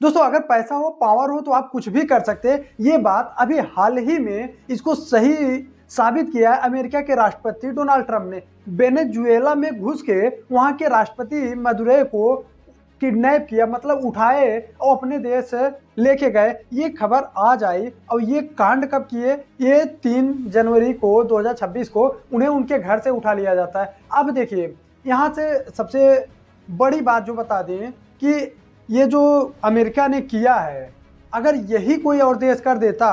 दोस्तों अगर पैसा हो, पावर हो तो आप कुछ भी कर सकते हैं। ये बात अभी हाल ही में इसको सही साबित किया है अमेरिका के राष्ट्रपति डोनाल्ड ट्रंप ने। वेनेजुएला में घुस के वहां के राष्ट्रपति मदुरो को किडनैप किया, मतलब उठाए और अपने देश लेके गए। ये खबर आज आई और ये कांड कब किए? ये 3 जनवरी को 2026 को उन्हें उनके घर से उठा लिया जाता है। अब देखिए यहाँ से सबसे बड़ी बात जो बता दें कि ये जो अमेरिका ने किया है, अगर यही कोई और देश कर देता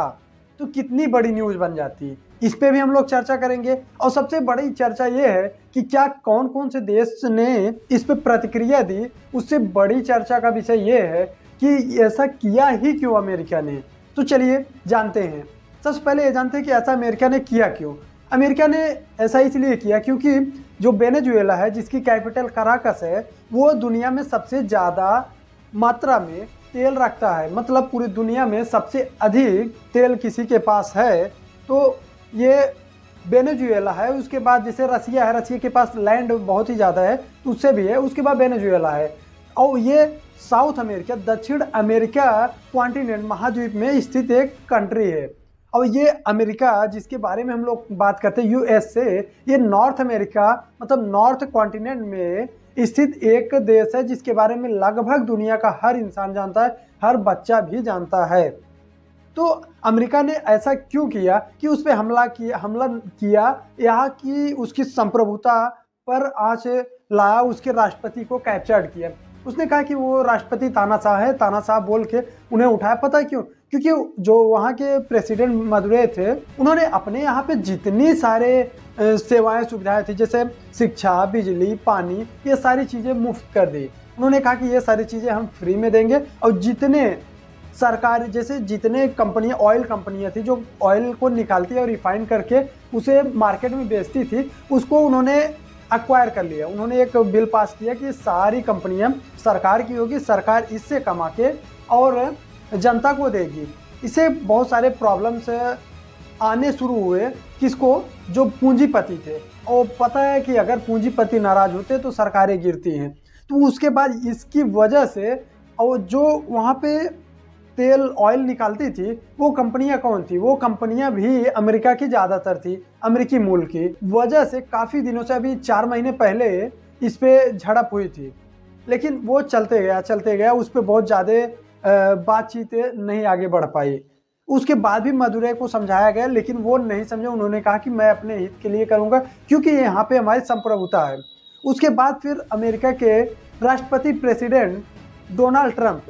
तो कितनी बड़ी न्यूज़ बन जाती। इस पे भी हम लोग चर्चा करेंगे। और सबसे बड़ी चर्चा ये है कि क्या कौन कौन से देश ने इस पे प्रतिक्रिया दी। उससे बड़ी चर्चा का विषय ये है कि ऐसा किया ही क्यों अमेरिका ने। तो चलिए जानते हैं। सबसे पहले ये जानते हैं कि ऐसा अमेरिका ने किया क्यों। अमेरिका ने ऐसा इसलिए किया क्योंकि जो वेनेजुएला है, जिसकी कैपिटल कराकस है, वो दुनिया में सबसे ज़्यादा मात्रा में तेल रखता है। मतलब पूरी दुनिया में सबसे अधिक तेल किसी के पास है तो ये वेनेजुएला है। उसके बाद जैसे रसिया है, रसिया के पास लैंड बहुत ही ज़्यादा है तो उससे भी है। उसके बाद वेनेजुएला है। और ये साउथ अमेरिका, दक्षिण अमेरिका कॉन्टिनेंट, महाद्वीप में स्थित एक कंट्री है। और ये अमेरिका जिसके बारे में हम लोग बात करते हैं यूएसए, ये नॉर्थ अमेरिका मतलब नॉर्थ कॉन्टिनेंट में स्थित एक देश है जिसके बारे में लगभग दुनिया का हर इंसान जानता है, हर बच्चा भी जानता है। तो अमेरिका ने ऐसा क्यों किया कि उस पर हमला किया यहाँ की उसकी संप्रभुता पर आंच लाया, उसके राष्ट्रपति को कैप्चर्ड किया। उसने कहा कि वो राष्ट्रपति तानाशाह है, तानाशाह बोल के उन्हें उठाया। पता है क्यों? क्योंकि जो वहाँ के प्रेसिडेंट मदुरो थे, उन्होंने अपने यहाँ पे जितनी सारे सेवाएं सुविधाएं थी, जैसे शिक्षा, बिजली, पानी, ये सारी चीज़ें मुफ्त कर दी। उन्होंने कहा कि ये सारी चीज़ें हम फ्री में देंगे। और जितने सरकार जैसे जितने कंपनियां, ऑयल कंपनियां थी जो ऑयल को निकालती और रिफाइन करके उसे मार्केट में बेचती थी, उसको उन्होंने एक्वायर कर लिया। उन्होंने एक बिल पास किया कि सारी कंपनियां सरकार की होगी, सरकार इससे कमा के और जनता को देगी। इससे बहुत सारे प्रॉब्लम्स आने शुरू हुए। किसको? जो पूंजीपति थे। और पता है कि अगर पूंजीपति नाराज होते तो सरकारें गिरती हैं। तो उसके बाद इसकी वजह से, और जो वहाँ पे तेल ऑयल निकालती थी वो कंपनियां कौन थी? वो कंपनियां भी अमेरिका की ज़्यादातर थी, अमेरिकी मूल की वजह से काफ़ी दिनों से, अभी 4 महीने पहले इस पे झड़प हुई थी। लेकिन वो चलते गया, उस पर बहुत ज़्यादा बातचीत नहीं आगे बढ़ पाई। उसके बाद भी मदुरो को समझाया गया लेकिन वो नहीं समझे। उन्होंने कहा कि मैं अपने हित के लिए करूँगा क्योंकि यहाँ पे हमारी संप्रभुता है। उसके बाद फिर अमेरिका के राष्ट्रपति प्रेसिडेंट डोनाल्ड ट्रंप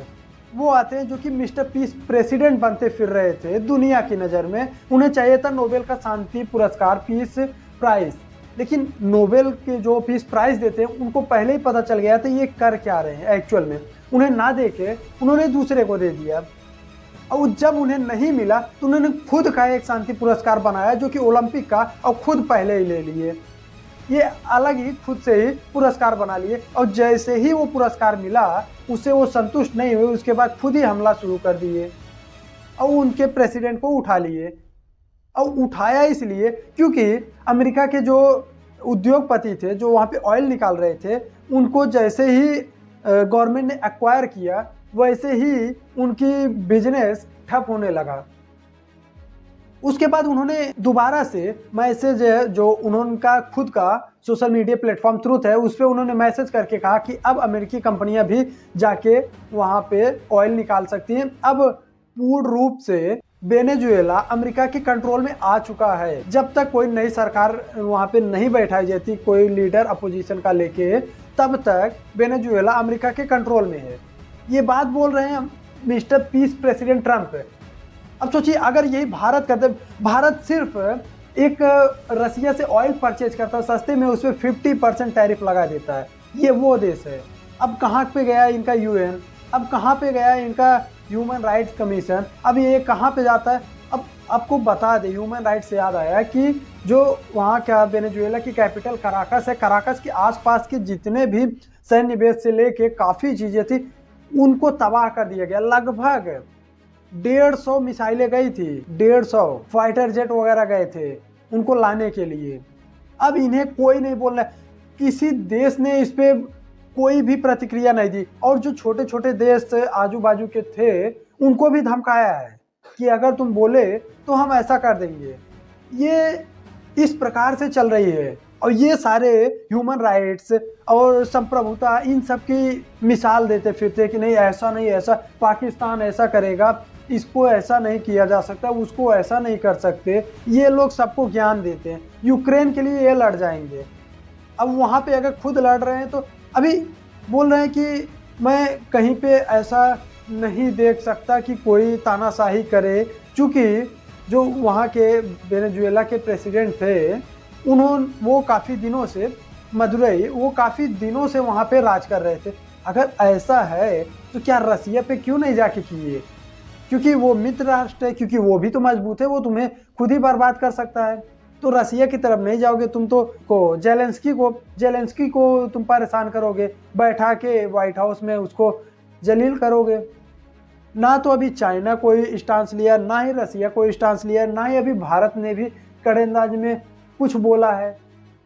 वो आते हैं, जो कि मिस्टर पीस प्रेसिडेंट बनते फिर रहे थे दुनिया की नज़र में। उन्हें चाहिए था नोबेल का शांति पुरस्कार, पीस प्राइज। लेकिन नोबेल के जो पीस प्राइज देते हैं उनको पहले ही पता चल गया था ये कर क्या रहे हैं एक्चुअल में। उन्हें ना देके उन्होंने दूसरे को दे दिया। और जब उन्हें नहीं मिला तो उन्होंने खुद का एक शांति पुरस्कार बनाया जो कि ओलंपिक का, और खुद पहले ही ले लिए। ये अलग ही खुद से ही पुरस्कार बना लिए। और जैसे ही वो पुरस्कार मिला उससे वो संतुष्ट नहीं हुए, उसके बाद खुद ही हमला शुरू कर दिए और उनके प्रेसिडेंट को उठा लिए। और उठाया इसलिए क्योंकि अमेरिका के जो उद्योगपति थे जो वहाँ पे ऑयल निकाल रहे थे, उनको जैसे ही गवर्नमेंट ने एक्वायर किया वैसे ही उनकी बिजनेस ठप होने लगा। उसके बाद उन्होंने दोबारा से मैसेज, जो उनका खुद का सोशल मीडिया प्लेटफॉर्म ट्रुथ है, उस पर उन्होंने मैसेज करके कहा कि अब अमेरिकी कंपनियां भी जाके वहां पे ऑयल निकाल सकती हैं। अब पूर्ण रूप से वेनेजुएला अमेरिका के कंट्रोल में आ चुका है। जब तक कोई नई सरकार वहां पे नहीं बैठाई जाती, कोई लीडर अपोजिशन का लेके, तब तक वेनेजुएला अमेरिका के कंट्रोल में है। ये बात बोल रहे हैं मिस्टर पीस प्रेसिडेंट ट्रंप। अब सोचिए अगर यही भारत करते, भारत सिर्फ एक रसिया से ऑयल परचेज करता है सस्ते में, उस पर 50% टैरिफ लगा देता है। ये वो देश है। अब कहाँ पे गया इनका यूएन, अब कहाँ पे गया इनका ह्यूमन राइट्स कमीशन, अब ये कहाँ पे जाता है? अब आपको बता दें, ह्यूमन राइट्स से याद आया कि जो वहाँ का वेनेजुएला की कैपिटल कराकस है, कराकस के आसपास के जितने भी सैन्य बेस से लेके काफ़ी चीज़ें थी उनको तबाह कर दिया गया। लगभग 150 मिसाइलें गई थी, 150 फाइटर जेट वगैरह गए थे उनको लाने के लिए। अब इन्हें कोई नहीं बोल रहा, किसी देश ने इस पे कोई भी प्रतिक्रिया नहीं दी। और जो छोटे छोटे देश आजू बाजू के थे उनको भी धमकाया है कि अगर तुम बोले तो हम ऐसा कर देंगे। ये इस प्रकार से चल रही है। और ये सारे ह्यूमन राइट्स और संप्रभुता इन सब की मिसाल देते फिरते कि नहीं ऐसा नहीं, ऐसा पाकिस्तान ऐसा करेगा, इसको ऐसा नहीं किया जा सकता, उसको ऐसा नहीं कर सकते। ये लोग सबको ज्ञान देते हैं। यूक्रेन के लिए ये लड़ जाएंगे। अब वहाँ पे अगर खुद लड़ रहे हैं तो अभी बोल रहे हैं कि मैं कहीं पे ऐसा नहीं देख सकता कि कोई तानाशाही करे, क्योंकि जो वहाँ के वेनेजुएला के प्रेसिडेंट थे वो काफ़ी दिनों से मदुरई वो काफ़ी दिनों से वहाँ पे राज कर रहे थे। अगर ऐसा है तो क्या रसिया पे क्यों नहीं जाके किए? क्योंकि वो मित्र राष्ट्र है, क्योंकि वो भी तो मजबूत है, वो तुम्हें खुद ही बर्बाद कर सकता है। तो रसिया की तरफ नहीं जाओगे तुम, तो जेलेंस्की को तुम परेशान करोगे, बैठा के व्हाइट हाउस में उसको जलील करोगे। ना तो अभी चाइना कोई स्टांस लिया, ना ही रसिया कोई स्टांस लिया, ना ही अभी भारत ने भी कड़े अंदाज में कुछ बोला है।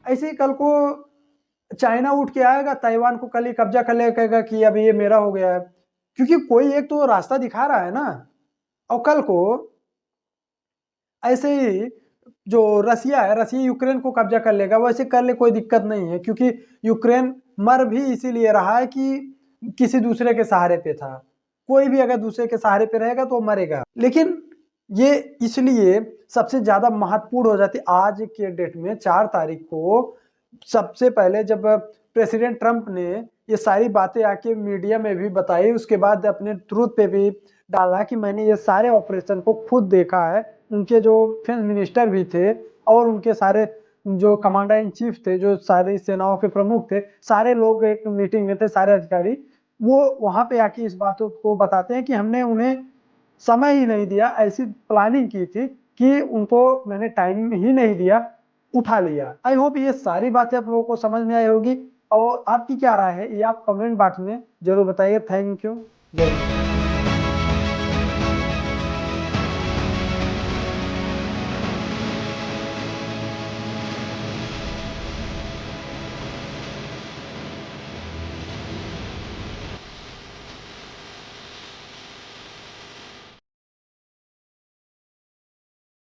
ऐसे ही कल को चाइना उठ के आएगा, ताइवान को कल ही कब्जा कर लेगा, कहेगा कि अब ये मेरा हो गया है। क्योंकि कोई एक तो रास्ता दिखा रहा है ना। और कल को ऐसे ही जो रसिया है, रसिया यूक्रेन को कब्जा कर लेगा, वैसे कर ले, कोई दिक्कत नहीं है। क्योंकि यूक्रेन मर भी इसीलिए रहा है कि किसी दूसरे के सहारे पे था। कोई भी अगर दूसरे के सहारे पे रहेगा तो मरेगा। लेकिन ये इसलिए सबसे ज्यादा महत्वपूर्ण हो जाती आज के डेट में 4 तारीख को। सबसे पहले जब प्रेसिडेंट ट्रंप ने ये सारी बातें आके मीडिया में भी बताई, उसके बाद अपने ट्रूथ पे भी डाला कि मैंने ये सारे ऑपरेशन को खुद देखा है। उनके जो डिफेंस मिनिस्टर भी थे और उनके सारे जो कमांडर इन चीफ थे, जो सारी सेनाओं के प्रमुख थे, सारे लोग एक मीटिंग में थे, सारे अधिकारी। वो वहां पे आके इस बातों को बताते हैं कि हमने उन्हें समय ही नहीं दिया, ऐसी प्लानिंग की थी कि उनको मैंने टाइम ही नहीं दिया, उठा लिया। आई होप ये सारी बातें आप लोगों को समझ में आई होगी। और आपकी क्या राय है ये आप कमेंट बॉक्स में जरूर बताइए। Thank you. जय हिंद।